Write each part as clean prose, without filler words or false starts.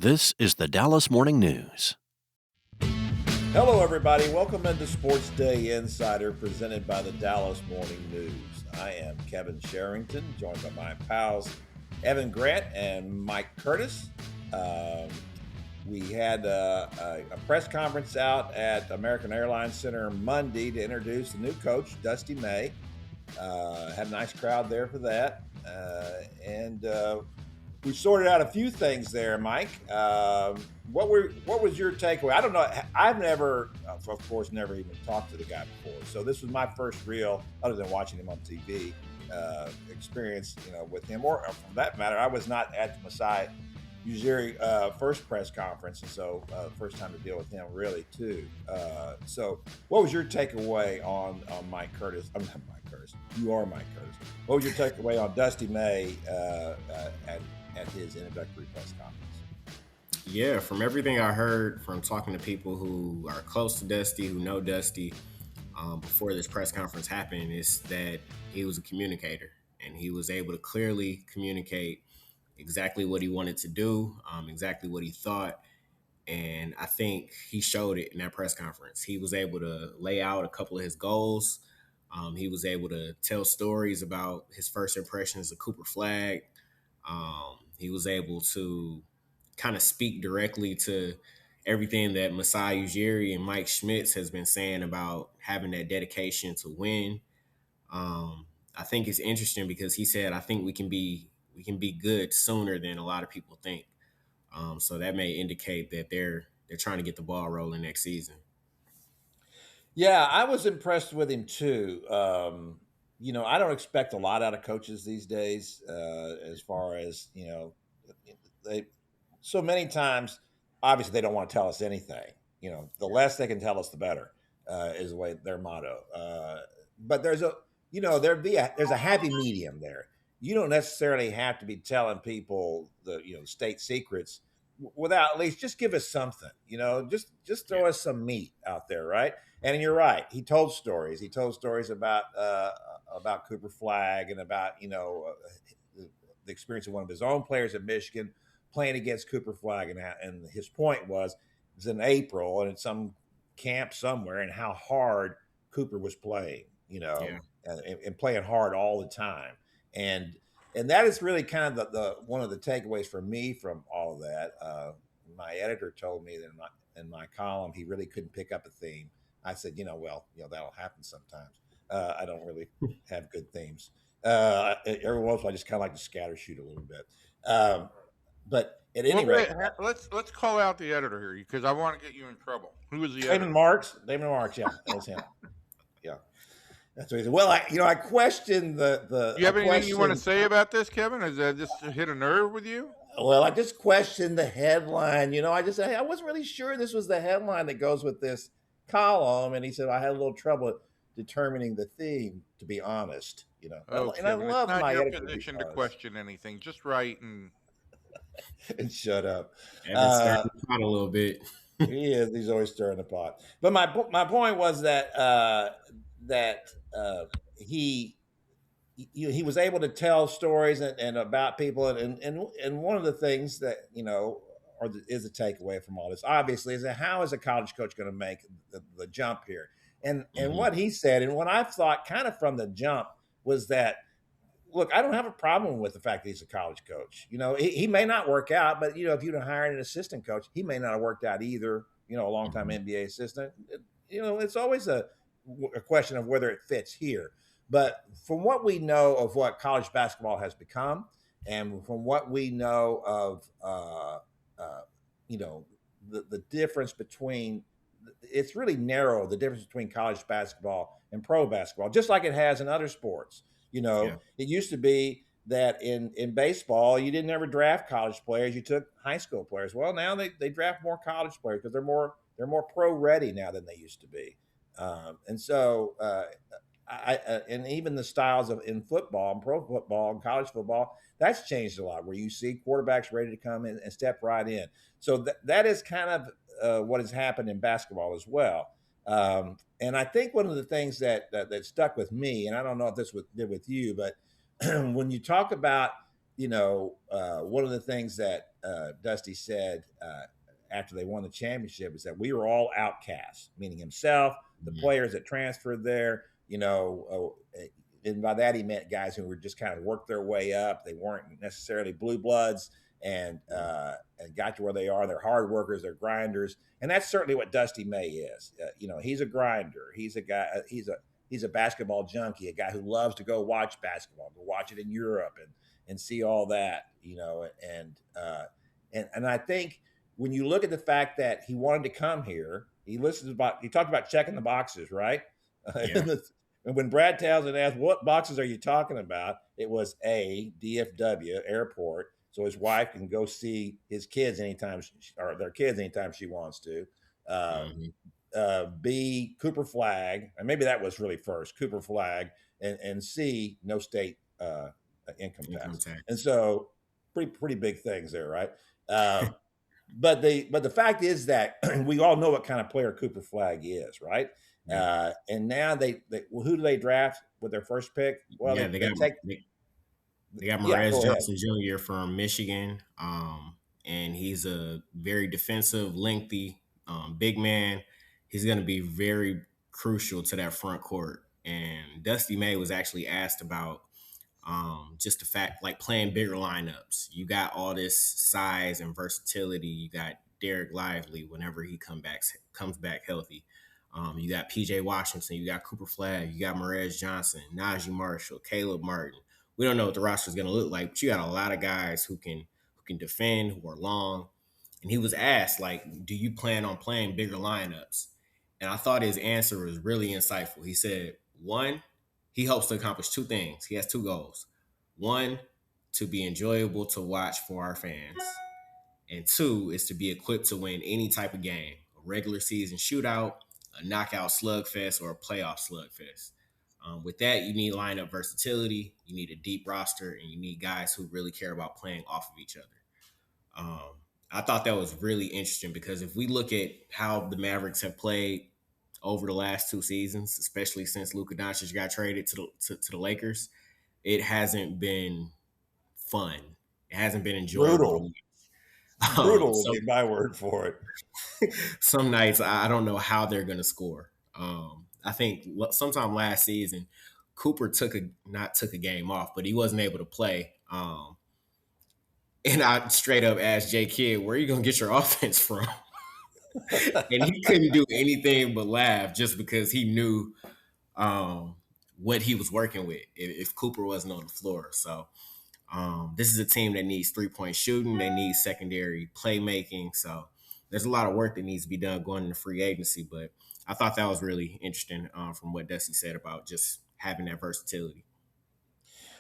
This is the Dallas Morning News. Hello, everybody. Welcome into SportsDay Insider, presented by the Dallas Morning News. I am Kevin Sherrington, joined by my pals Evan Grant and Mike Curtis. We had a press conference out at American Airlines Center Monday to introduce the new coach, Dusty May. Had a nice crowd there for that. And we sorted out a few things there, Mike. What was your takeaway? I don't know. I've never, of course, never even talked to the guy before. So this was my first real, other than watching him on TV, experience, with him. Or for that matter, I was not at the Masai Ujiri first press conference, and so first time to deal with him really too. So what was your takeaway on Mike Curtis? I'm not Mike Curtis. You are Mike Curtis. What was your takeaway on Dusty May at his introductory press conference? Yeah, from everything I heard from talking to people who are close to Dusty, who know Dusty, before this press conference happened, is that he was a communicator and he was able to clearly communicate exactly what he wanted to do, exactly what he thought. And I think he showed it in that press conference. He was able to lay out a couple of his goals. He was able to tell stories about his first impressions of Cooper Flagg. He was able to kind of speak directly to everything that Masai Ujiri and Mike Schmitz has been saying about having that dedication to win. I think it's interesting because he said, I think we can be good sooner than a lot of people think. So that may indicate that they're trying to get the ball rolling next season. Yeah, I was impressed with him too. I don't expect a lot out of coaches these days, as far as, they so many times, obviously they don't want to tell us anything. The less they can tell us, the better, is the way their motto. But there's a happy medium there. You don't necessarily have to be telling people the state secrets without at least just give us something. Just throw us some meat out there, right? And you're right. He told stories. He told stories about Cooper Flagg and about the experience of one of his own players at Michigan playing against Cooper Flagg, and his point was it was in April and in some camp somewhere, and how hard Cooper was playing, and playing hard all the time, and that is really kind of the one of the takeaways for me from all of that. My editor told me that in my column he really couldn't pick up a theme. I said, that'll happen sometimes. I don't really have good themes. Every once in a while, I just kind of like to scatter shoot a little bit. But at any rate, let's call out the editor here because I want to get you in trouble. Who was the editor? David Marks, yeah, that was him. Yeah, that's what he said. Well, I questioned the. Do you have anything you want to say about this, Kevin? Has that just hit a nerve with you? Well, I just questioned the headline. I just said, hey, I wasn't really sure this was the headline that goes with this column, and he said I had a little trouble determining the theme, to be honest. And I love it's not my your editor position to question anything. Just write and shut up. Evan's stirring the pot a little bit. He is. He's always stirring the pot. But my point was that he was able to tell stories and about people, and one of the things that is a takeaway from all this, obviously, is that how is a college coach going to make the jump here? And what he said, and what I thought kind of from the jump, was that, look, I don't have a problem with the fact that he's a college coach. He may not work out, but if you'd have hired an assistant coach, he may not have worked out either. A long-time NBA assistant. It's always a question of whether it fits here. But from what we know of what college basketball has become, and from what we know of, the difference between, it's really narrow, the difference between college basketball and pro basketball, just like it has in other sports. It used to be that in baseball, you didn't ever draft college players. You took high school players. Well, now they draft more college players because they're more pro ready now than they used to be. And so, and even the styles in football and pro football and college football, that's changed a lot, where you see quarterbacks ready to come in and step right in. So that is kind of what has happened in basketball as well. And I think one of the things that stuck with me, and I don't know if this did with you, but when you talk about one of the things that Dusty said after they won the championship is that we were all outcasts, meaning himself, the players that transferred there, and by that he meant guys who were just kind of worked their way up. They weren't necessarily blue bloods and got to where they are. They're hard workers, they're grinders, and that's certainly what Dusty May is. He's a grinder. He's a guy. He's a basketball junkie, a guy who loves to go watch basketball, go watch it in Europe and see all that, and I think when you look at the fact that he wanted to come here, he talked about checking the boxes, right? Yeah. And when Brad Townsend asked, "What boxes are you talking about?" It was A, DFW airport, so his wife can go see his kids or their kids anytime she wants to. B, Cooper Flag, and maybe that was really first, Cooper Flag, and C, no state income tax. And so pretty big things there, right? But the fact is that we all know what kind of player Cooper Flag is, right? And now who do they draft with their first pick? Well, they got Mavs Johnson Jr. from Michigan, and he's a very defensive, lengthy, big man. He's going to be very crucial to that front court. And Dusty May was actually asked about just the fact, like playing bigger lineups. You got all this size and versatility. You got Derek Lively whenever he comes back healthy. You got PJ Washington. You got Cooper Flag. You got Mavs Johnson, Najee Marshall, Caleb Martin. We don't know what the roster is going to look like, but you got a lot of guys who can defend, who are long. And he was asked, like, do you plan on playing bigger lineups? And I thought his answer was really insightful. He said, one, he hopes to accomplish two things. He has two goals. One, to be enjoyable to watch for our fans. And two, is to be equipped to win any type of game, a regular season shootout, a knockout slugfest, or a playoff slugfest. With that, you need lineup versatility, you need a deep roster, and you need guys who really care about playing off of each other. I thought that was really interesting because if we look at how the Mavericks have played over the last two seasons, especially since Luka Doncic got traded to the Lakers, it hasn't been fun. It hasn't been enjoyable. Brutal would be my word for it. Some nights I don't know how they're going to score. I think sometime last season, Cooper took a game off, but he wasn't able to play. And I straight up asked Jay Kidd, where are you going to get your offense from? And he couldn't do anything but laugh just because he knew what he was working with if Cooper wasn't on the floor. So this is a team that needs three-point shooting. They need secondary playmaking. So there's a lot of work that needs to be done going into free agency. But I thought that was really interesting from what Dusty said about just having that versatility.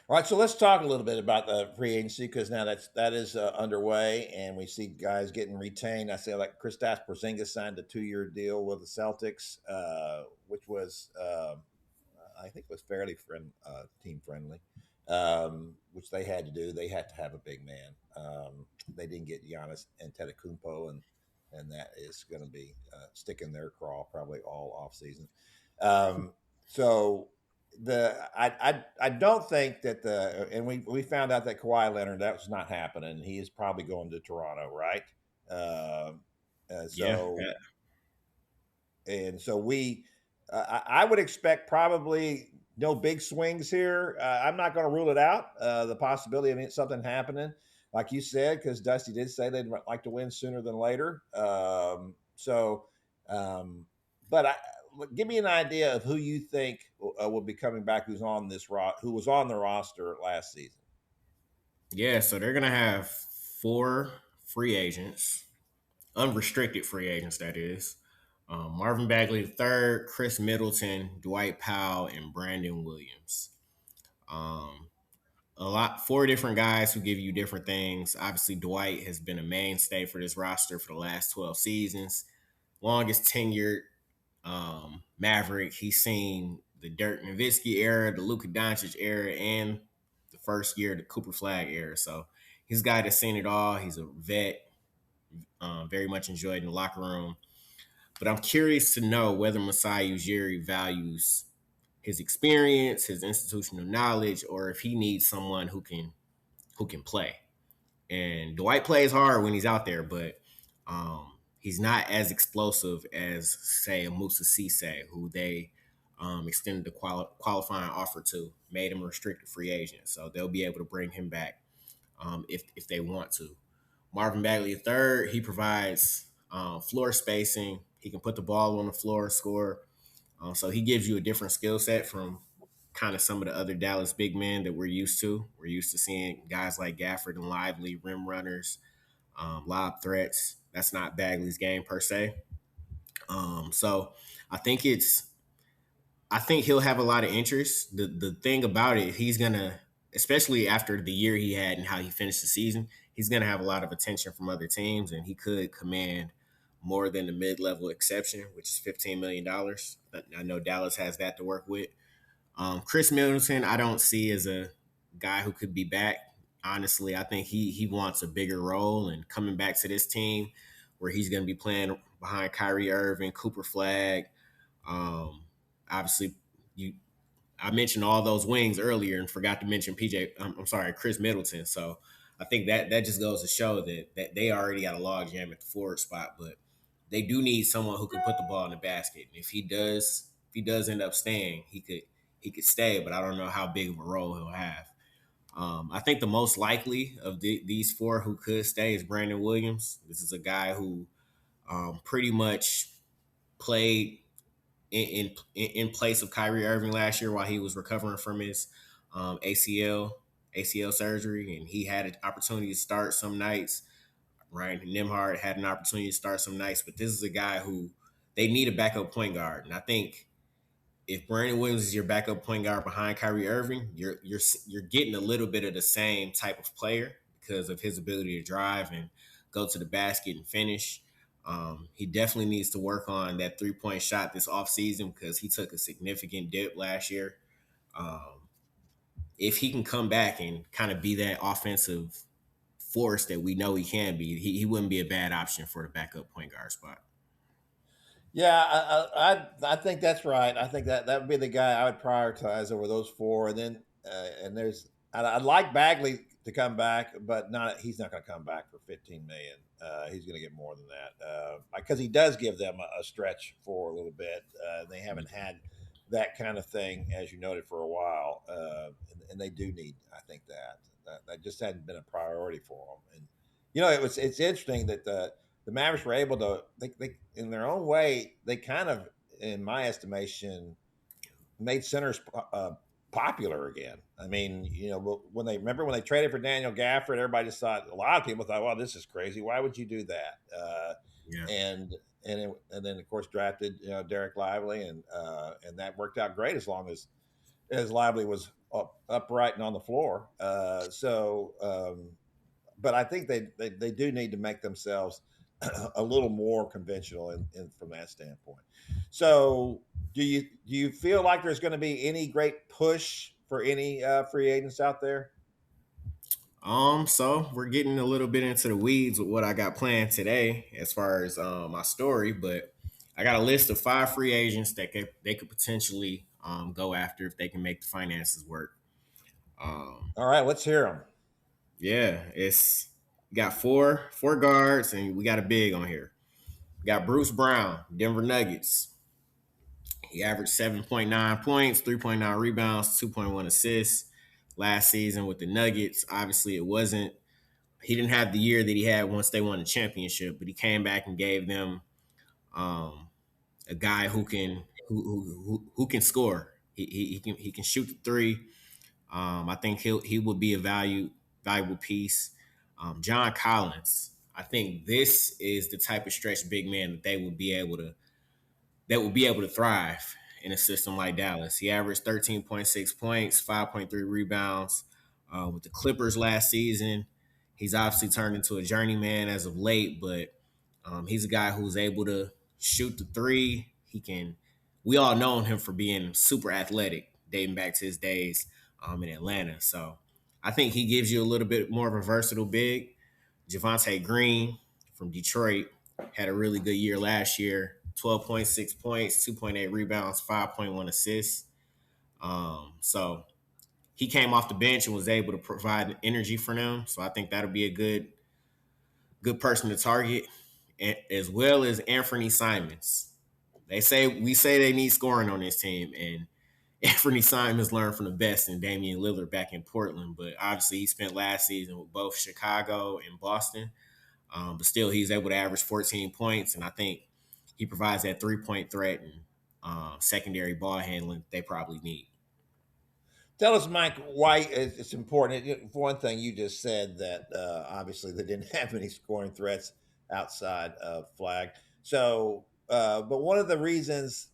All right, so let's talk a little bit about the free agency because now that is underway, and we see guys getting retained. I say like Kristaps Porzingis signed a 2-year deal with the Celtics, which was I think was fairly team friendly, which they had to do. They had to have a big man. They didn't get Giannis Antetokounmpo, and that is going to be sticking their craw probably all off season. So. I don't think that and we found out that Kawhi Leonard, that was not happening. He is probably going to Toronto, right? And so I would expect probably no big swings here. I'm not going to rule it out. The possibility of something happening, like you said, because Dusty did say they'd like to win sooner than later. But give me an idea of who you think will be coming back. Who was on the roster last season? Yeah, so they're gonna have 4 free agents, unrestricted free agents. That is Marvin Bagley III, Chris Middleton, Dwight Powell, and Brandon Williams. 4 different guys who give you different things. Obviously, Dwight has been a mainstay for this roster for the last 12 seasons, longest tenured Maverick. He's seen the Dirk Nowitzki era, the Luka Doncic era, and the first year, the Cooper Flag era. So he's a guy that's seen it all. He's a vet, very much enjoyed in the locker room. But I'm curious to know whether Masai Ujiri values his experience, his institutional knowledge, or if he needs someone who can who can play. And Dwight plays hard when he's out there, but he's not as explosive as, say, a Musa Cisse, who they extended the qualifying offer to, made him a restricted free agent. So they'll be able to bring him back if they want to. Marvin Bagley III, he provides floor spacing. He can put the ball on the floor and score. So he gives you a different skill set from kind of some of the other Dallas big men that we're used to. We're used to seeing guys like Gafford and Lively, rim runners, lob threats. That's not Bagley's game per se. So I think he'll have a lot of interest. The thing about it, he's gonna, especially after the year he had and how he finished the season, he's gonna have a lot of attention from other teams, and he could command more than the mid-level exception, which is $15 million. I know Dallas has that to work with. Chris Middleton, I don't see as a guy who could be back. Honestly, I think he wants a bigger role, and coming back to this team where he's going to be playing behind Kyrie Irving, Cooper Flag. Obviously, I mentioned all those wings earlier and forgot to mention Chris Middleton. So I think that just goes to show that they already got a log jam at the forward spot, but they do need someone who can put the ball in the basket. And if he does end up staying, he could stay, but I don't know how big of a role he'll have. I think the most likely of these four who could stay is Brandon Williams. This is a guy who pretty much played in place of Kyrie Irving last year while he was recovering from his ACL surgery, and he had an opportunity to start some nights. Ryan Nembhard had an opportunity to start some nights, but this is a guy who they need a backup point guard, and I think if Brandon Williams is your backup point guard behind Kyrie Irving, you're getting a little bit of the same type of player because of his ability to drive and go to the basket and finish. He definitely needs to work on that 3-point shot this offseason because he took a significant dip last year. If he can come back and kind of be that offensive force that we know he can be, he wouldn't be a bad option for the backup point guard spot. Yeah, I think that's right. I think that would be the guy I would prioritize over those four. And then I'd like Bagley to come back, but he's not going to come back for $15 million. He's going to get more than that because he does give them a stretch for a little bit. They haven't had that kind of thing, as you noted, for a while, and they do need. I think that just hadn't been a priority for them. And it's interesting that the Mavericks were able to, they in their own way, they kind of, in my estimation, made centers popular again. I mean, when they traded for Daniel Gafford, everybody just thought, a lot of people thought, well, this is crazy. Why would you do that? Yeah. And then of course drafted Derek Lively, and that worked out great as long as Lively was upright and on the floor. But I think they do need to make themselves a little more conventional in from that standpoint. So do you feel like there's going to be any great push for any free agents out there? So we're getting a little bit into the weeds with what I got planned today as far as my story, but I got a list of 5 free agents that they could potentially go after if they can make the finances work. All right, let's hear them. Yeah, it's got four guards, and we got a big on here. We got Bruce Brown, Denver Nuggets. He averaged 7.9 points, 3.9 rebounds, 2.1 assists last season with the Nuggets. Obviously, he didn't have the year that he had once they won the championship, but he came back and gave them a guy who can score. He can shoot the three. I think he will be a valuable piece. John Collins, I think this is the type of stretch big man that they will be able to thrive in a system like Dallas. He averaged 13.6 points, 5.3 rebounds with the Clippers last season. He's obviously turned into a journeyman as of late, but he's a guy who's able to shoot the three. We all know him for being super athletic, dating back to his days in Atlanta. So I think he gives you a little bit more of a versatile big. Javonte Green from Detroit had a really good year last year. 12.6 points, 2.8 rebounds, 5.1 assists. So he came off the bench and was able to provide energy for them. So I think that'll be a good person to target, as well as Anthony Simons. We say they need scoring on this team, and Anthony Simons learned from the best in Damian Lillard back in Portland, but obviously he spent last season with both Chicago and Boston. But still, he's able to average 14 points, and I think he provides that 3-point threat and secondary ball handling they probably need. Tell us, Mike, why it's important. For one thing, you just said that obviously they didn't have any scoring threats outside of Flag. So, but one of the reasons,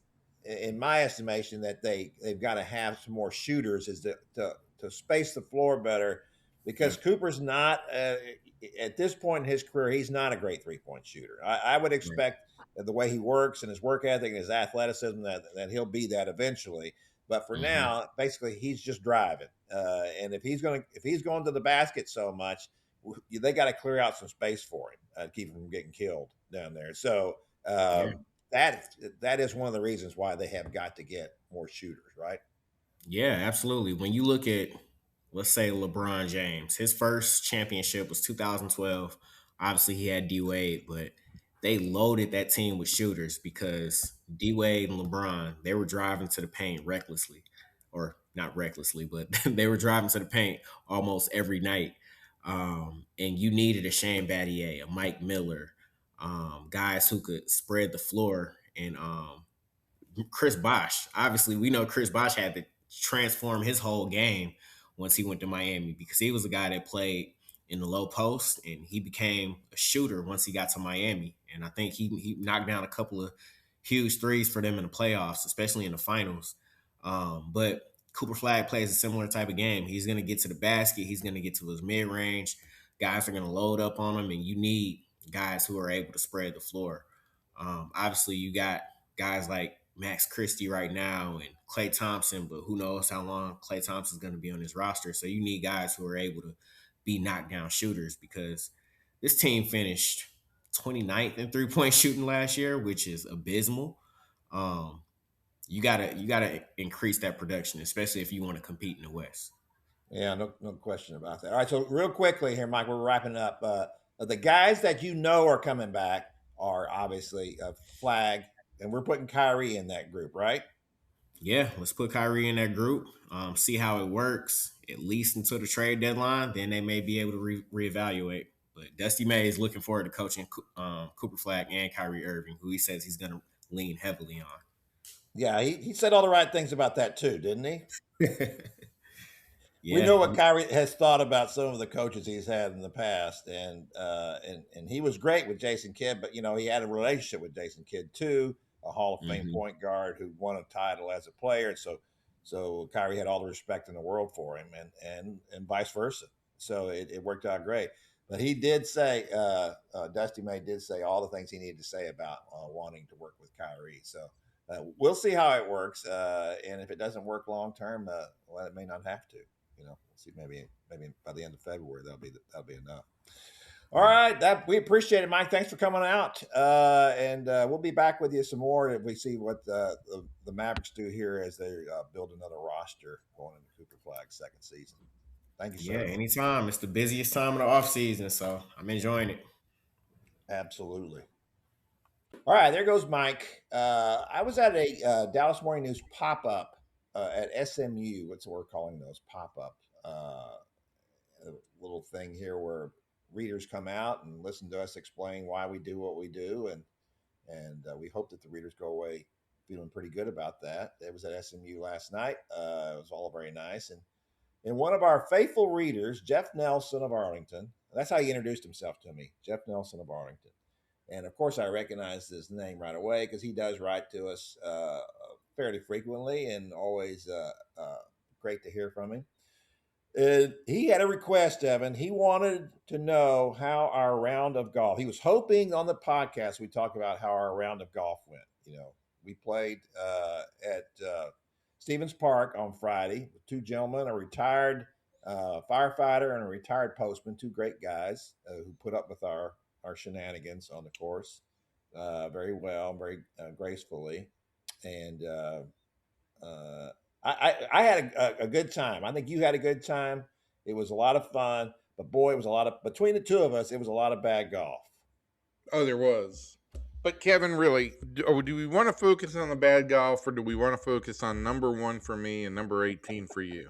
in my estimation, that they've got to have some more shooters is to space the floor better, because Cooper's not at this point in his career, he's not a great 3-point shooter. I would expect the way he works and his work ethic and his athleticism that he'll be that eventually. But for now, basically, he's just driving. And if he's going to the basket so much, they got to clear out some space for him to keep him from getting killed down there. So that is one of the reasons why they have got to get more shooters, right? Yeah, absolutely. When you look at, let's say, LeBron James, his first championship was 2012. Obviously, he had D Wade, but they loaded that team with shooters because D Wade and LeBron, they were driving to the paint recklessly, or not recklessly, but they were driving to the paint almost every night. And you needed a Shane Battier, a Mike Miller, guys who could spread the floor, and Chris Bosh. Obviously, we know Chris Bosh had to transform his whole game once he went to Miami, because he was a guy that played in the low post, and he became a shooter once he got to Miami. And I think he knocked down a couple of huge threes for them in the playoffs, especially in the finals. But Cooper Flag plays a similar type of game. He's going to get to the basket. He's going to get to his mid-range. Guys are going to load up on him, and you need guys who are able to spread the floor. Obviously, you got guys like Max Christie right now and Klay Thompson, but who knows how long Klay Thompson is going to be on his roster. So you need guys who are able to be knockdown shooters, because this team finished 29th in 3-point shooting last year, which is abysmal. You gotta increase that production, especially if you want to compete in the West. Yeah, no question about that. All right, so real quickly here, Mike, we're wrapping up. The guys that you know are coming back are obviously Flag, and we're putting Kyrie in that group, right? Yeah, let's put Kyrie in that group. See how it works, at least until the trade deadline. Then they may be able to reevaluate. But Dusty May is looking forward to coaching Cooper Flag and Kyrie Irving, who he says he's going to lean heavily on. Yeah, he said all the right things about that too, didn't he? Yeah. We know what Kyrie has thought about some of the coaches he's had in the past, and he was great with Jason Kidd, but he had a relationship with Jason Kidd too, a Hall of Fame point guard who won a title as a player. So Kyrie had all the respect in the world for him, and vice versa. So it worked out great. But he did say, Dusty May did say all the things he needed to say about wanting to work with Kyrie. So we'll see how it works, and if it doesn't work long term, well, it may not have to. We'll see. Maybe by the end of February that'll be enough. All right, we appreciate it, Mike. Thanks for coming out, and we'll be back with you some more if we see what the Mavericks do here as they build another roster going into Cooper Flag's second season. Thank you, sir. Yeah, anytime. It's the busiest time of the off season, so I'm enjoying it. Absolutely. All right, there goes Mike. I was at a Dallas Morning News pop-up at SMU. What's we're calling those pop-up little thing here where readers come out and listen to us explain why we do what we do, and we hope that the readers go away feeling pretty good about that. It was at SMU last night. It was all very nice, and one of our faithful readers, Jeff Nelson of Arlington. That's how he introduced himself to me, Jeff Nelson of Arlington. And of course, I recognized his name right away because he does write to us fairly frequently, and always great to hear from him. He had a request, Evan. He wanted to know how our round of golf. He was hoping on the podcast we talk about how our round of golf went. We played at Stevens Park on Friday with two gentlemen, a retired firefighter and a retired postman, two great guys who put up with our shenanigans on the course very well, very gracefully. And I had a good time. I think you had a good time. It was a lot of fun, but boy, it was a lot of between the two of us. It was a lot of bad golf. Oh, there was. But Kevin, really, do we want to focus on the bad golf, or do we want to focus on number 1 for me and number 18 for you?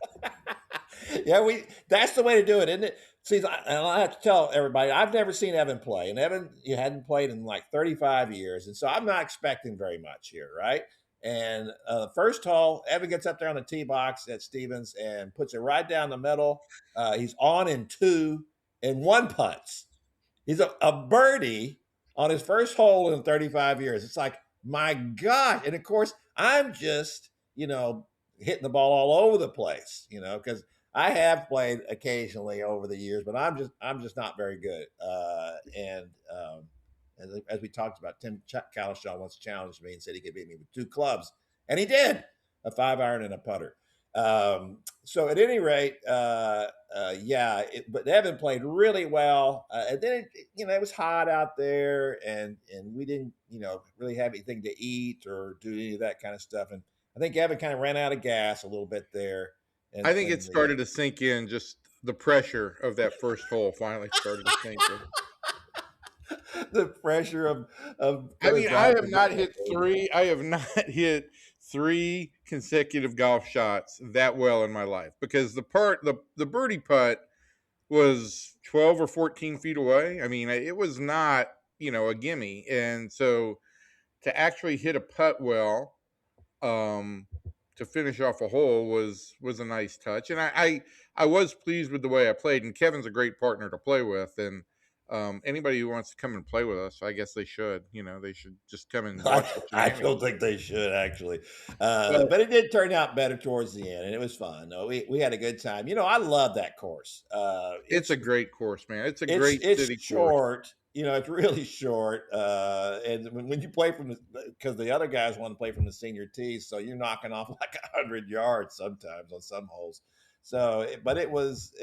Yeah, that's the way to do it, isn't it? See, and I have to tell everybody, I've never seen Evan play, and Evan, you hadn't played in like 35 years, and so I'm not expecting very much here, right? And the first hole, Evan gets up there on the tee box at Stevens and puts it right down the middle. He's on in 2 and 1 putts. He's a birdie on his first hole in 35 years. It's like, my God. And of course, I'm just, hitting the ball all over the place, because I have played occasionally over the years, but I'm just not very good. As we talked about, Tim Calishaw once challenged me and said he could beat me with 2 clubs, and he did, a 5-iron and a putter. So at any rate, but Evan played really well. And then it was hot out there, and we didn't really have anything to eat or do any of that kind of stuff. And I think Evan kind of ran out of gas a little bit there. And I think it started to sink in. Just the pressure of that first hole finally started to sink in. The pressure of I mean, I have not hit 3 consecutive golf shots that well in my life, because the birdie putt was 12 or 14 feet away. I mean, it was not, a gimme. And so to actually hit a putt well, to finish off a hole was a nice touch. And I was pleased with the way I played, and Kevin's a great partner to play with. And anybody who wants to come and play with us, I guess they should. They should just come and watch. I don't think they should, actually. But it did turn out better towards the end, and it was fun. No, we had a good time. I love that course. It's a great course, man. It's a great city short. course. It's really short. And when you play because the other guys want to play from the senior tees, so you're knocking off like 100 yards sometimes on some holes. So, but it was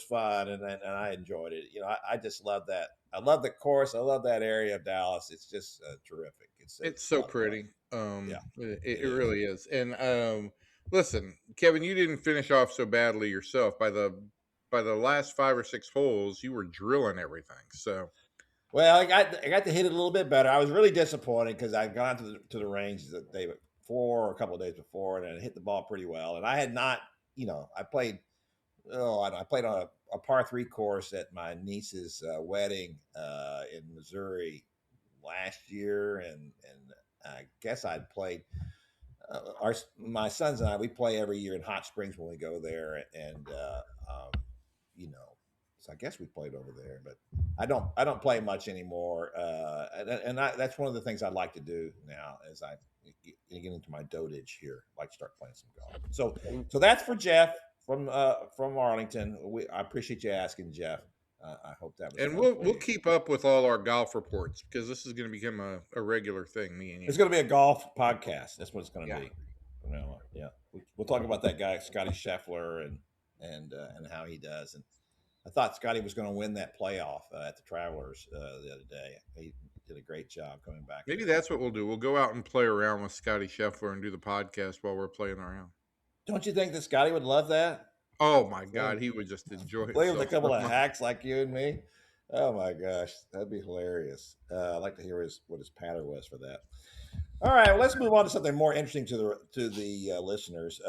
fun, and I enjoyed it. I just love that. I love the course. I love that area of Dallas. It's just terrific. It's so pretty. Yeah, it really is. And listen, Kevin, you didn't finish off so badly yourself. By the last 5 or 6 holes, you were drilling everything. So, well, I got to hit it a little bit better. I was really disappointed because I'd gone to the range the day before, or a couple of days before, and I hit the ball pretty well. And I had not, I played. I played on a par 3 course at my niece's wedding in Missouri last year, and I guess I'd played. My sons and we play every year in Hot Springs when we go there, and so I guess we played over there, but I don't play much anymore. That's one of the things I'd like to do now as I get into my dotage here. I'd like to start playing some golf. So that's for Jeff from Arlington. I appreciate you asking, Jeff. I hope that was. And we'll keep up with all our golf reports, because this is going to become a regular thing. Me and you. It's going to be a golf podcast. That's what it's going to be. Yeah, we'll talk about that guy Scotty Scheffler and how he does. And I thought Scotty was going to win that playoff at the Travelers the other day. He did a great job coming back. Maybe that's what we'll do. We'll go out and play around with Scotty Scheffler and do the podcast while we're playing around. Don't you think that Scotty would love that? Oh my God, he would just enjoy it. Play with a couple of hacks like you and me. Oh my gosh, that'd be hilarious. I'd like to hear what his patter was for that. All right, well, let's move on to something more interesting to the listeners,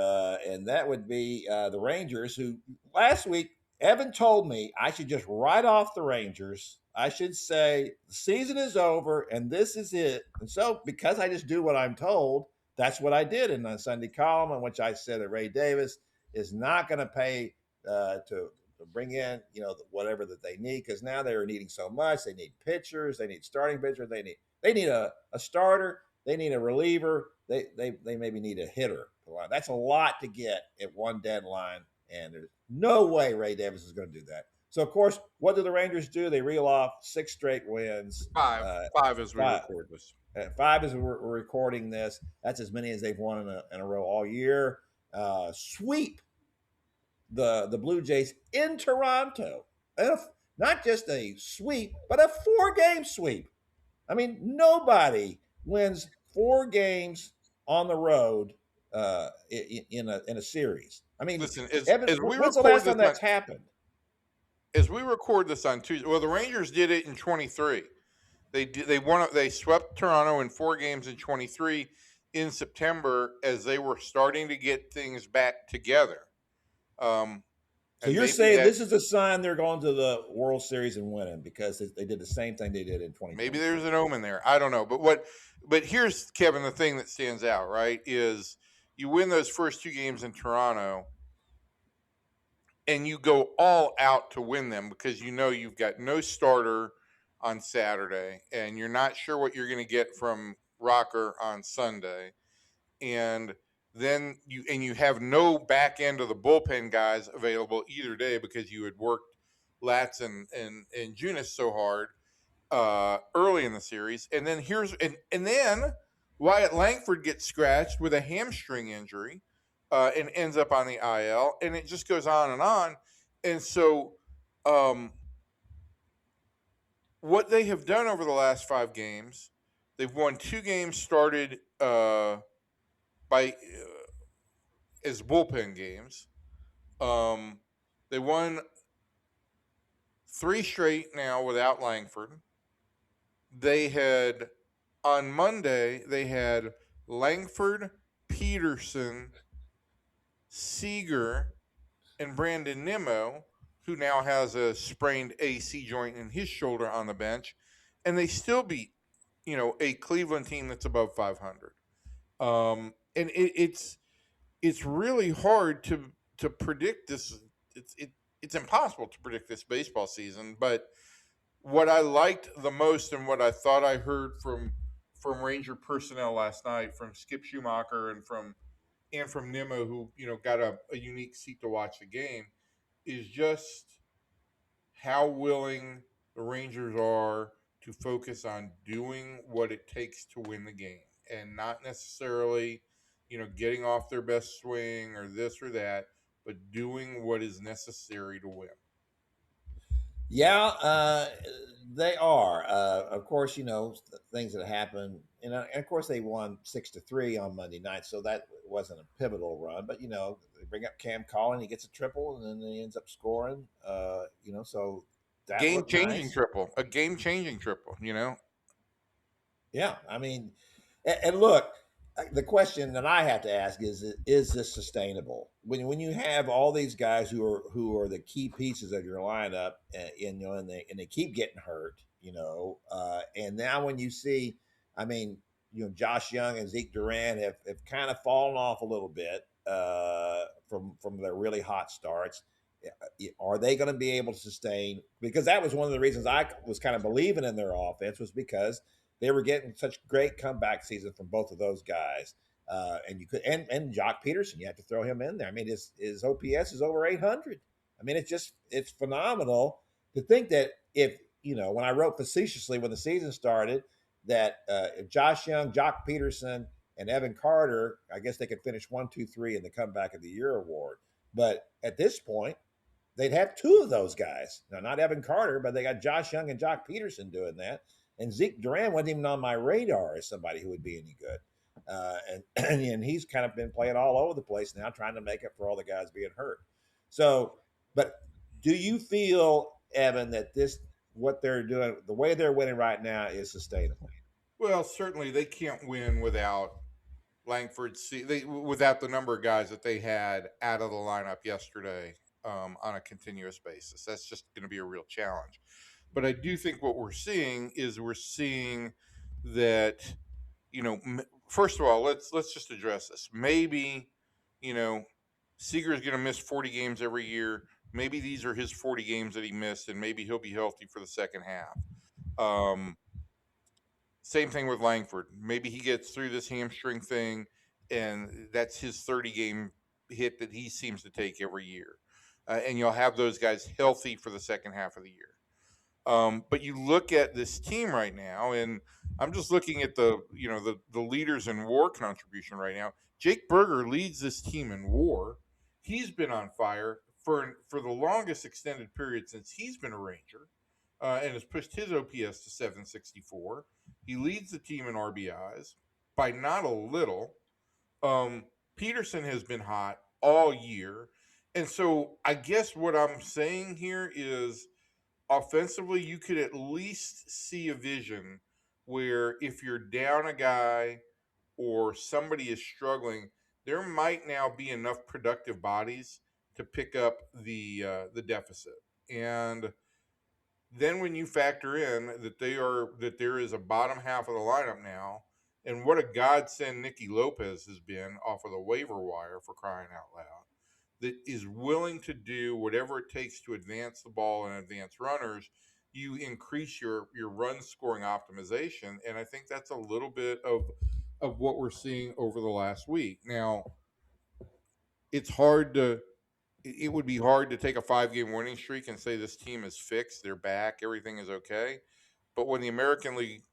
and that would be the Rangers, who last week Evan told me I should just write off the Rangers. I should say the season is over and this is it. And so, because I just do what I'm told, that's what I did in the Sunday column, in which I said that Ray Davis is not going to pay to bring in whatever that they need, because now they're needing so much. They need pitchers. They need starting pitchers. They need a starter. They need a reliever. They maybe need a hitter. That's a lot to get at one deadline, and there's no way Ray Davis is going to do that. So, of course, what do the Rangers do? They reel off 6 straight wins. Five as we record this. 5 as we're recording this. That's as many as they've won in a row all year. Sweep the Blue Jays in Toronto. Not just a sweep, but a 4-game sweep. I mean, nobody wins 4 games on the road in a series. I mean, Listen, Evan, as we when's the record last this time that's happened? as we record this on Tuesday, well, the Rangers did it in 23. They swept Toronto in 4 games in 23 in September as they were starting to get things back together. So And you're maybe saying this is a sign they're going to the World Series and winning because they did the same thing they did in 2020. maybe there's an omen there. I don't know. But here's, Kevin, the thing that stands out, right, is you win those first 2 games in Toronto and you go all out to win them because you know you've got no starter on Saturday and you're not sure what you're going to get from Rocker on Sunday. And then you have no back end of the bullpen guys available either day because you had worked Latz and Junis so hard early in the series. And then then Wyatt Langford gets scratched with a hamstring injury and ends up on the IL, and it just goes on and on. And so, what they have done over the last 5 games, they've won 2 games started by as bullpen games. They won 3 straight now without Langford. They had on Monday they had Langford, Peterson, Seager, and Brandon Nimmo, who now has a sprained AC joint in his shoulder, on the bench, and they still beat, a Cleveland team that's above 500. And it's really hard to predict this. It's impossible to predict this baseball season. But what I liked the most and what I thought I heard from Ranger personnel last night, from Skip Schumacher and from Nimmo, who got a unique seat to watch the game, is just how willing the Rangers are to focus on doing what it takes to win the game and not necessarily, getting off their best swing or this or that, but doing what is necessary to win. Yeah, they are. Of course, things that happen, and of course they won 6-3 on Monday night, so that wasn't a pivotal run. But they bring up Cam Collin, he gets a triple, and then he ends up scoring. So that Game-changing nice. triple, a game-changing triple. Yeah, I mean, and look, the question that I have to ask is this sustainable? When you have all these guys who are the key pieces of your lineup, and they keep getting hurt, and now when you see, I mean, Josh Young and Zeke Duran have kind of fallen off a little bit from their really hot starts. Are they going to be able to sustain? Because that was one of the reasons I was kind of believing in their offense, was because they were getting such great comeback season from both of those guys. And you could, and Jock Peterson, you have to throw him in there. I mean, his OPS is over 800. I mean, it's phenomenal to think that if, when I wrote facetiously when the season started, that if Josh Young, Jock Peterson, and Evan Carter, I guess they could finish 1, 2, 3 in the Comeback of the Year award. But at this point, they'd have 2 of those guys. Now, not Evan Carter, but they got Josh Young and Jock Peterson doing that. And Zeke Duran wasn't even on my radar as somebody who would be any good. And he's kind of been playing all over the place now, trying to make up for all the guys being hurt. So, but do you feel, Evan, that what they're doing, the way they're winning right now, is sustainable? Well, certainly they can't win without Langford, without the number of guys that they had out of the lineup yesterday on a continuous basis. That's just going to be a real challenge. But I do think what we're seeing that, first of all, let's just address this. Maybe, Seager is going to miss 40 games every year. Maybe these are his 40 games that he missed, and maybe he'll be healthy for the second half. Same thing with Langford. Maybe he gets through this hamstring thing, and that's his 30-game hit that he seems to take every year. And you'll have those guys healthy for the second half of the year. But you look at this team right now, and I'm just looking at the leaders in WAR contribution right now. Jake Berger leads this team in WAR. He's been on fire for the longest extended period since he's been a Ranger, and has pushed his OPS to 764. He leads the team in RBIs by not a little. Peterson has been hot all year. And so I guess what I'm saying here is offensively, you could at least see a vision where if you're down a guy or somebody is struggling, there might now be enough productive bodies to pick up the deficit. And then when you factor in that there is a bottom half of the lineup now, and what a godsend Nicky Lopez has been off of the waiver wire, for crying out loud, that is willing to do whatever it takes to advance the ball and advance runners, you increase your run scoring optimization. And I think that's a little bit of what we're seeing over the last week. Now, it's hard to it would be hard to take a 5-game winning streak and say this team is fixed, they're back, everything is okay. But when the American League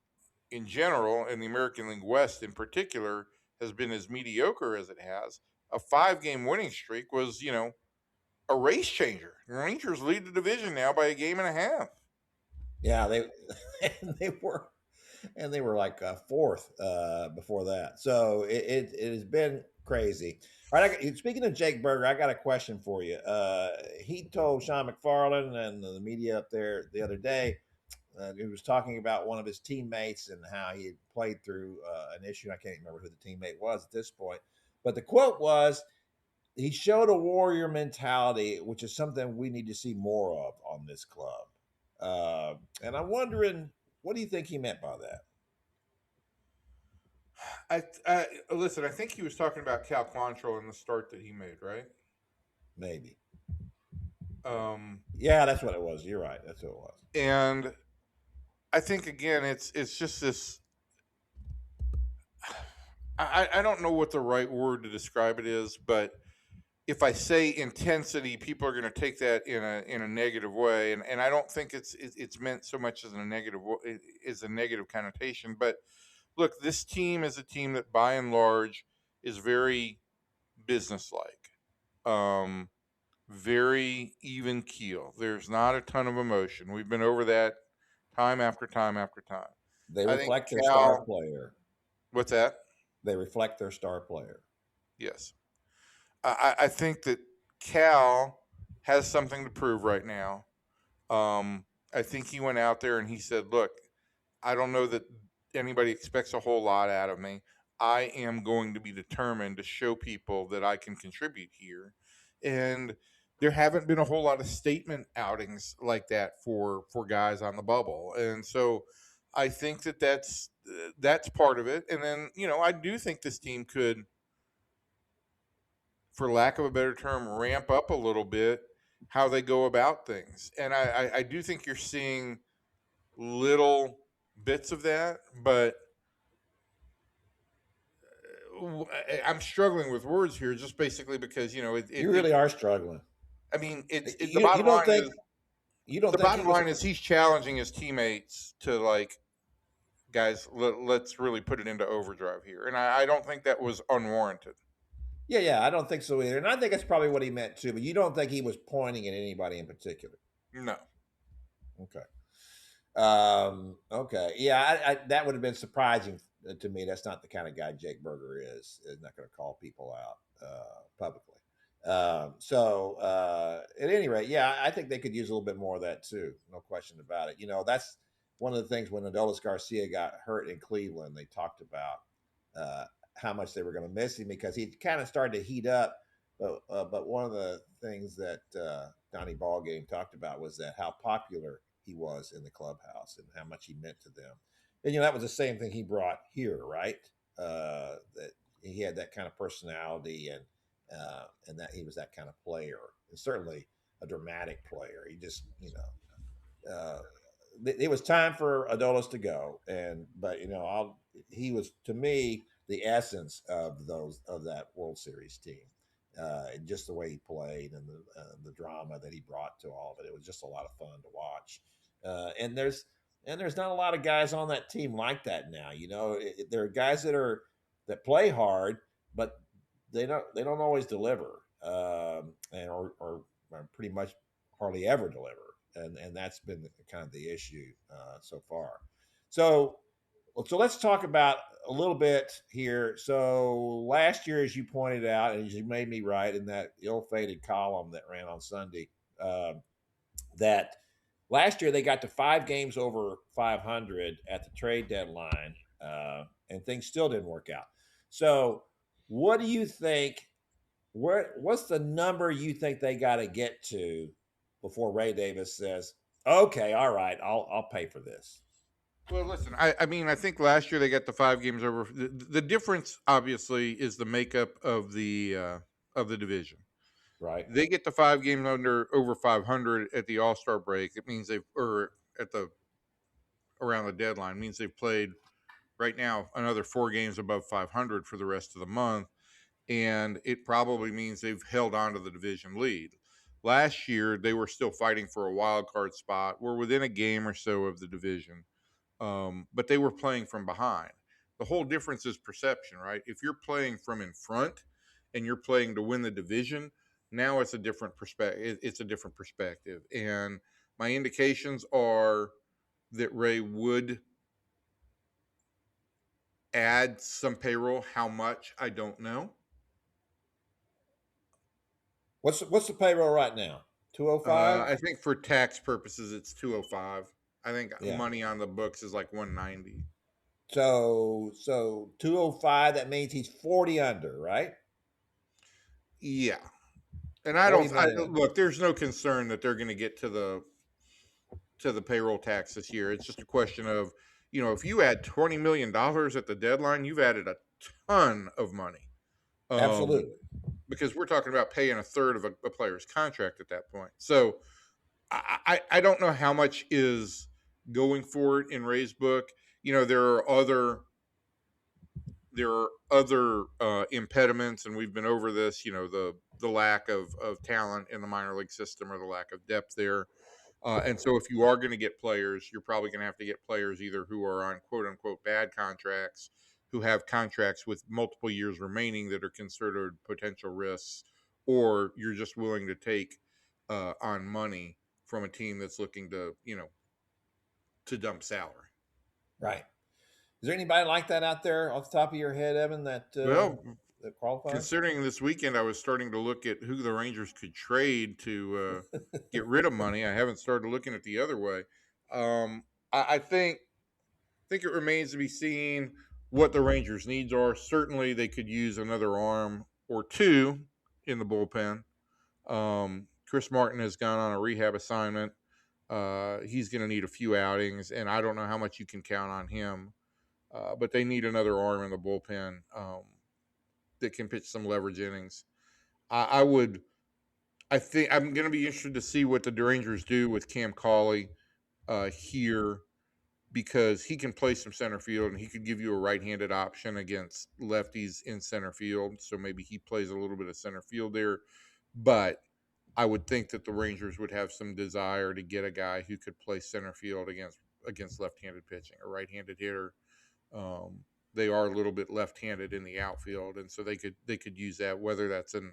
in general and the American League West in particular has been as mediocre as it has, a 5-game winning streak was, a race changer. The Rangers lead the division now by a game and a half. Yeah, they were like fourth before that. So it has been crazy. All right, speaking of Jake Berger, I got a question for you. He told Sean McFarland and the media up there the other day, he was talking about one of his teammates and how he had played through an issue. I can't remember who the teammate was at this point, but the quote was, he showed a warrior mentality, which is something we need to see more of on this club. And I'm wondering, what do you think he meant by that? Listen, I think he was talking about Cal Quantrill and the start that he made, right? Maybe. Um, Yeah, that's what it was. You're right. That's what it was. And I think again, it's just this. I don't know what the right word to describe it is, but if I say intensity, people are going to take that in a negative way, and I don't think it's meant so much as a negative connotation. But look, this team is a team that by and large is very businesslike, very even keel. There's not a ton of emotion. We've been over that time after time after time. They I think reflect their Cal. star player. What's that? They reflect their star player. Yes. I think that Cal has something to prove right now. I think he went out there and he said, look, I don't know that anybody expects a whole lot out of me. I am going to be determined to show people that I can contribute here. And there haven't been a whole lot of statement outings like that for guys on the bubble. And so I think that's part of it. And then, I do think this team could, for lack of a better term, ramp up a little bit how they go about things. And I do think you're seeing little bits of that, but I'm struggling with words here just basically because, you really are struggling. I mean, the bottom line is, the bottom line is he's challenging his teammates to, like, guys, let's really put it into overdrive here. And I don't think that was unwarranted. Yeah, I don't think so either. And I think that's probably what he meant too, but you don't think he was pointing at anybody in particular? No. Okay. Okay. Yeah, that would have been surprising to me. That's not the kind of guy Jake Berger is. Is not going to call people out publicly. At any rate, yeah, I think they could use a little bit more of that too. No question about it. That's one of the things when Adolis Garcia got hurt in Cleveland, they talked about how much they were going to miss him because he kind of started to heat up. But one of the things that Donnie Ballgame talked about was that how popular he was in the clubhouse and how much he meant to them. And, that was the same thing he brought here, right? That he had that kind of personality and that he was that kind of player, and certainly a dramatic player. He just, it was time for Adolis to go. But he was, to me, the essence of that World Series team. Just the way he played and the drama that he brought to all of it. It was just a lot of fun to watch. And there's not a lot of guys on that team like that now. There are guys that play hard, but they don't always deliver, or pretty much hardly ever deliver. And that's been kind of the issue so far. So let's talk about a a little bit here. So last year, as you pointed out, and as you made me write in that ill-fated column that ran on Sunday, that last year they got to 5 games over 500 at the trade deadline, and things still didn't work out. So, what do you think? What's the number you think they got to get to before Ray Davis says, "Okay, all right, I'll pay for this"? Well, listen, I mean, I think last year they got the 5 games over. The difference, obviously, is the makeup of the division. Right. They get the 5 games over 500 at the All Star break. It means at the around the deadline, means they've played right now another 4 games above 500 for the rest of the month, and it probably means they've held on to the division lead. Last year they were still fighting for a wild card spot. We're within a game or so of the division. But they were playing from behind. The whole difference is perception, right? If you're playing from in front and you're playing to win the division, now it's a different perspective. It's a different perspective, and my indications are that Ray would add some payroll. How much, I don't know. What's the payroll right now? 205. I think for tax purposes, it's 205. I think Yeah. money on the books is like 190. So 205. That means he's 40 under, right? Yeah. And I 40 don't million. look. There's no concern that they're going to get to the payroll tax this year. It's just a question of, if you add $20 million at the deadline, you've added a ton of money. Absolutely. Because we're talking about paying a third of a player's contract at that point. So I don't know how much is going forward in Ray's book. There are other impediments, and we've been over this. The lack of talent in the minor league system, or the lack of depth there. And so if you are going to get players, you're probably going to have to get players either who are on quote unquote bad contracts, who have contracts with multiple years remaining that are considered potential risks, or you're just willing to take on money from a team that's looking to dump salary. Right. Is there anybody like that out there off the top of your head, Evan, that qualifies? Considering this weekend I was starting to look at who the Rangers could trade to get rid of money, I haven't started looking at the other way. I think it remains to be seen what the Rangers' needs are. Certainly, they could use another arm or two in the bullpen. Chris Martin has gone on a rehab assignment. He's going to need a few outings, and I don't know how much you can count on him. But they need another arm in the bullpen that can pitch some leverage innings. I think I'm going to be interested to see what the Rangers do with Cam Cauley here, because he can play some center field, and he could give you a right-handed option against lefties in center field. So maybe he plays a little bit of center field there. But I would think that the Rangers would have some desire to get a guy who could play center field against left-handed pitching, a right-handed hitter. They are a little bit left-handed in the outfield, and so they could use that, whether that's an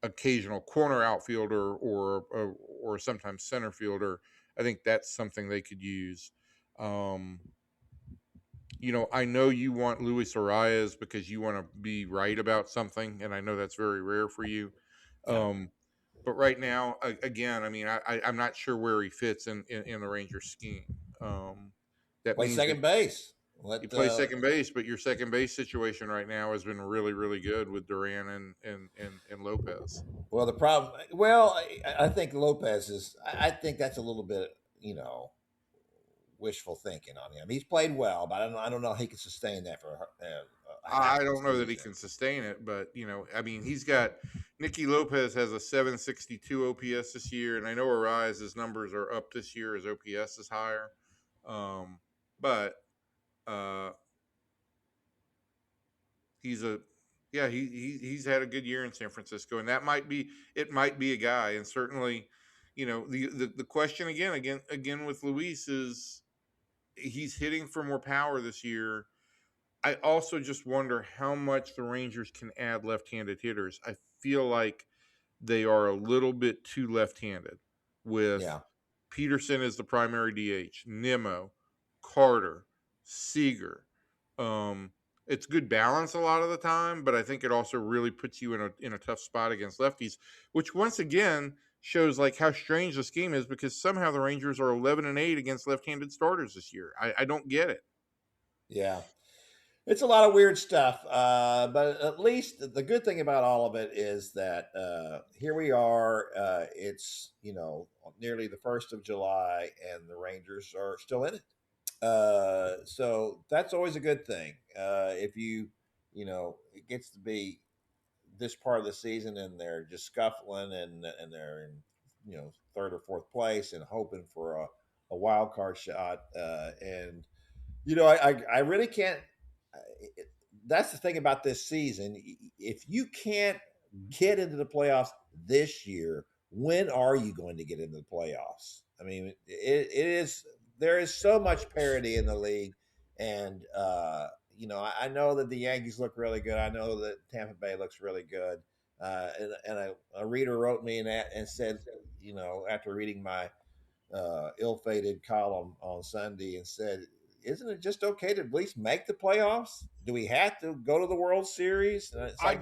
occasional corner outfielder or sometimes center fielder. I think that's something they could use. I know you want Luis Arias because you want to be right about something, and I know that's very rare for you. But right now, again, I mean, I'm not sure where he fits in the Rangers scheme. That Play means second base. You play second base, but your second base situation right now has been really, really good with Duran and Lopez. Well, the problem. Well, I think Lopez is. I think that's a little bit, wishful thinking on him. He's played well, but I don't know how he can sustain that for. I don't know that he can sustain it, but I mean, he's got Nicky Lopez has a 762 OPS this year, and I know Arias' numbers are up this year. His OPS is higher, but he's had a good year in San Francisco, and it might be a guy. And certainly, the question again with Luis is he's hitting for more power this year. I also just wonder how much the Rangers can add left-handed hitters. I feel like they are a little bit too left-handed with Peterson as the primary DH, Nimmo, Carter, Seager. It's good balance a lot of the time, but I think it also really puts you in a tough spot against lefties, which once again shows like how strange this game is, because somehow the Rangers are 11-8 against left-handed starters this year. I don't get it. Yeah. It's a lot of weird stuff, but at least the good thing about all of it is that here we are. It's nearly the 1st of July, and the Rangers are still in it. So that's always a good thing. If it gets to be this part of the season and they're just scuffling and they're in third or fourth place and hoping for a wild card shot, and I really can't. That's the thing about this season. If you can't get into the playoffs this year, when are you going to get into the playoffs? I mean, it is. There is so much parity in the league, and I know that the Yankees look really good. I know that Tampa Bay looks really good. And a reader wrote me and said, after reading my ill-fated column on Sunday, and said, isn't it just okay to at least make the playoffs? Do we have to go to the World Series? I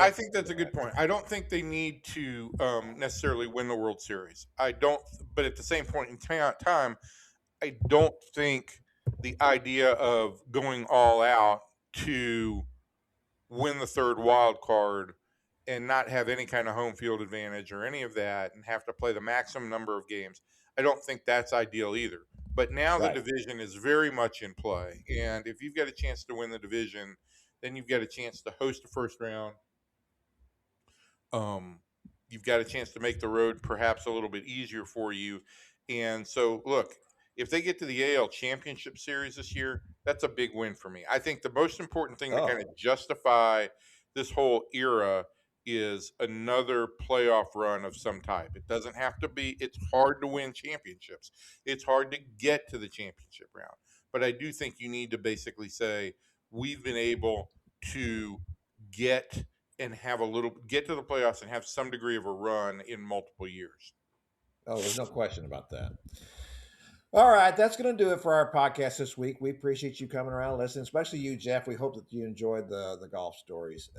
think that's a good point. I don't think they need to necessarily win the World Series. I don't, but at the same point in time, I don't think the idea of going all out to win the third wild card and not have any kind of home field advantage or any of that and have to play the maximum number of games, I don't think that's ideal either. But now the division is very much in play. And if you've got a chance to win the division, then you've got a chance to host a first round. You've got a chance to make the road perhaps a little bit easier for you. And so, look, if they get to the AL Championship Series this year, that's a big win for me. I think the most important thing to kind of justify this whole era is another playoff run of some type. It doesn't have to be. It's hard to win championships. It's hard to get to the championship round. But I do think you need to basically say, we've been able to get to the playoffs and have some degree of a run in multiple years. Oh, there's no question about that. All right, that's going to do it for our podcast this week. We appreciate you coming around and listening, especially you, Jeff. We hope that you enjoyed the golf stories.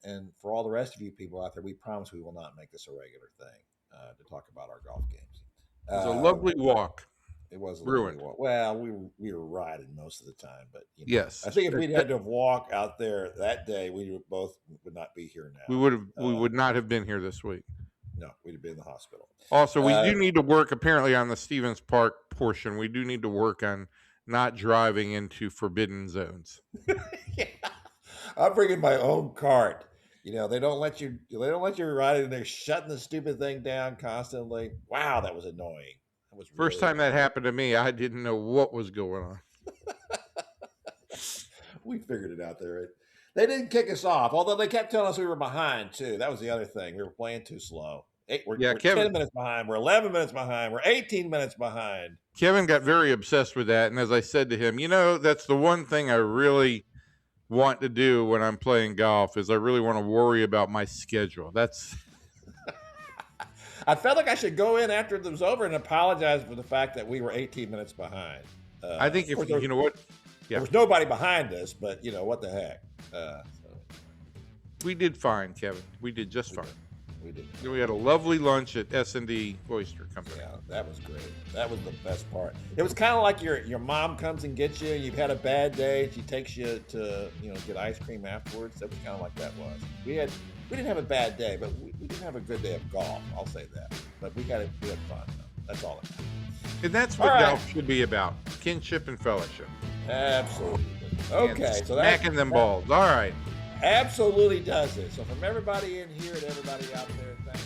And for all the rest of you people out there, we promise we will not make this a regular thing to talk about our golf games. It was a lovely walk. It was a ruined. Lovely walk. Well, we were riding most of the time, but yes, I think if we'd had to walk out there that day, we both would not be here now. We would not have been here this week. No, we'd have been in the hospital. Also, we do need to work, apparently, on the Stevens Park portion. We do need to work on not driving into forbidden zones. Yeah. I'm bringing my own cart. They don't let you ride it, and they're shutting the stupid thing down constantly. Wow, that was annoying. That was First time that happened to me, I didn't know what was going on. We figured it out there. They didn't kick us off, although they kept telling us we were behind, too. That was the other thing. We were playing too slow. We're 10 minutes behind. We're 11 minutes behind. We're 18 minutes behind. Kevin got very obsessed with that. And as I said to him, that's the one thing I really want to do when I'm playing golf is I really want to worry about my schedule. That's. I felt like I should go in after it was over and apologize for the fact that we were 18 minutes behind. I think if you know what. Yeah. There was nobody behind us, but what the heck. We did fine, Kevin. We did just fine. We did. We had a lovely lunch at S&D Oyster Company. Yeah, that was great. That was the best part. It was kind of like your mom comes and gets you, and you've had a bad day, and she takes you to get ice cream afterwards. That was kind of like that was. We didn't have a bad day, but we didn't have a good day of golf. I'll say that. But we had fun though. That's all it matters. And that's what golf should be about: kinship and fellowship. Absolutely. Okay, so that's smacking them balls. All right. Absolutely does it. So from everybody in here to everybody out there, thank